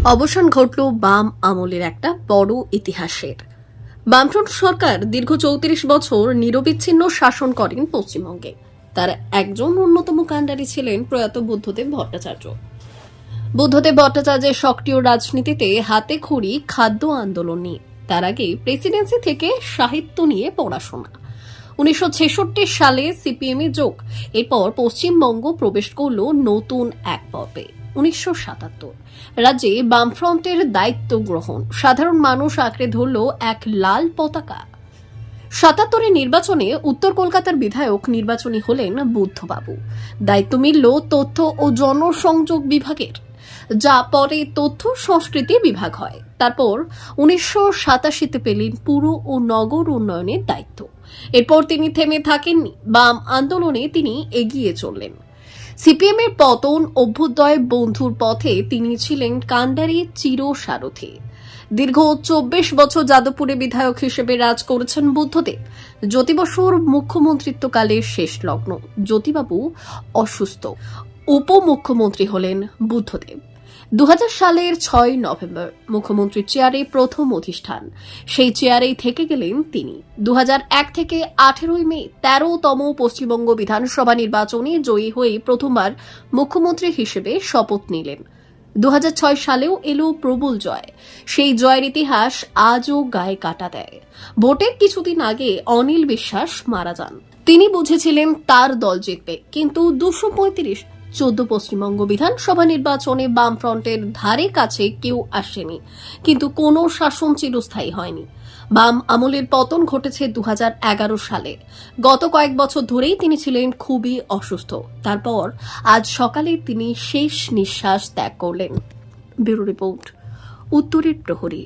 অবসান ঘটল বাম আমলের একটা বড় ইতিহাসের। বামফ্রন্ট সরকার দীর্ঘ ৩৪ বছর নিরবিচ্ছিন্ন শাসন করেন পশ্চিমবঙ্গে। তার একজন অন্যতম কাণ্ডারি ছিলেন প্রয়াত বুদ্ধদেব ভট্টাচার্য। বুদ্ধদেব ভট্টাচার্যের সক্রিয় রাজনীতিতে হাতে খড়ি খাদ্য আন্দোলন নিয়ে, তার আগে প্রেসিডেন্সি থেকে সাহিত্য নিয়ে পড়াশোনা। ১৯৬৬ সালে সিপিএম এ যোগ, এরপর পশ্চিমবঙ্গ প্রবেশ করল নতুন এক পর্বে। ১৯৭৭ রাজ্যে বামফ্রন্টের দায়িত্ব গ্রহণ, সাধারণ মানুষ আঁকড়ে ধরল এক লাল পতাকা। ৭৭ নির্বাচনে উত্তর কলকাতার বিধায়ক নির্বাচনী হলেন বুদ্ধবাবু। দায়িত্ব মিলল তথ্য ও জনসংযোগ বিভাগের, যা পরে তথ্য সংস্কৃতি বিভাগ হয়। তারপর ১৯৮৭ পেলেন পুর ও নগর উন্নয়নের দায়িত্ব। এরপর তিনি থেমে থাকেননি, বাম আন্দোলনে তিনি এগিয়ে চললেন। সিপিএম এর পতন, অভ্যুদয়, বন্ধুর পথে তিনি ছিলেন কাণ্ডারি চিরসারথী। দীর্ঘ ২৪ বছর যাদবপুরে বিধায়ক হিসেবে রাজ করেছেন বুদ্ধদেব। জ্যোতি বসুর মুখ্যমন্ত্রিত্বকালের শেষ লগ্ন। জ্যোতিবাবু অসুস্থ, উপমুখ্যমন্ত্রী হলেন বুদ্ধদেব। ২০০০ সালের ৬ নভেম্বর মুখ্যমন্ত্রীর চেয়ারে প্রথম অধিষ্ঠান, সেই চেয়ারেই থেকে গেলেন তিনি। ২০০১ থেকে ১৮ মে ১৩তম পশ্চিমবঙ্গ বিধানসভা নির্বাচনে জয়ী হয়ে প্রথমবার মুখ্যমন্ত্রী হিসেবে শপথ নিলেন। ২০০৬ সালেও এলো প্রবল জয়। সেই জয়ের ইতিহাস আজও গায়ে কাটা দেয়। ভোটের কিছুদিন আগে অনিল বিশ্বাস মারা যান। তিনি বুঝেছিলেন তার দল জিতবে, কিন্তু ২৩৫ পশ্চিমবঙ্গ বিধানসভা নির্বাচনে বামফ্রন্টের ধারে কাছে কেউ আসেনি, কিন্তু কোনো শাসন চিরস্থায়ী হয়নি। বাম আমলের পতন ঘটেছে ২০১১ সালে। গত কয়েক বছর ধরেই তিনি ছিলেন খুবই অসুস্থ। তারপর আজ সকালে তিনি শেষ নিঃশ্বাস ত্যাগ করলেন। ব্যুরো রিপোর্ট, উত্তরের প্রহরী।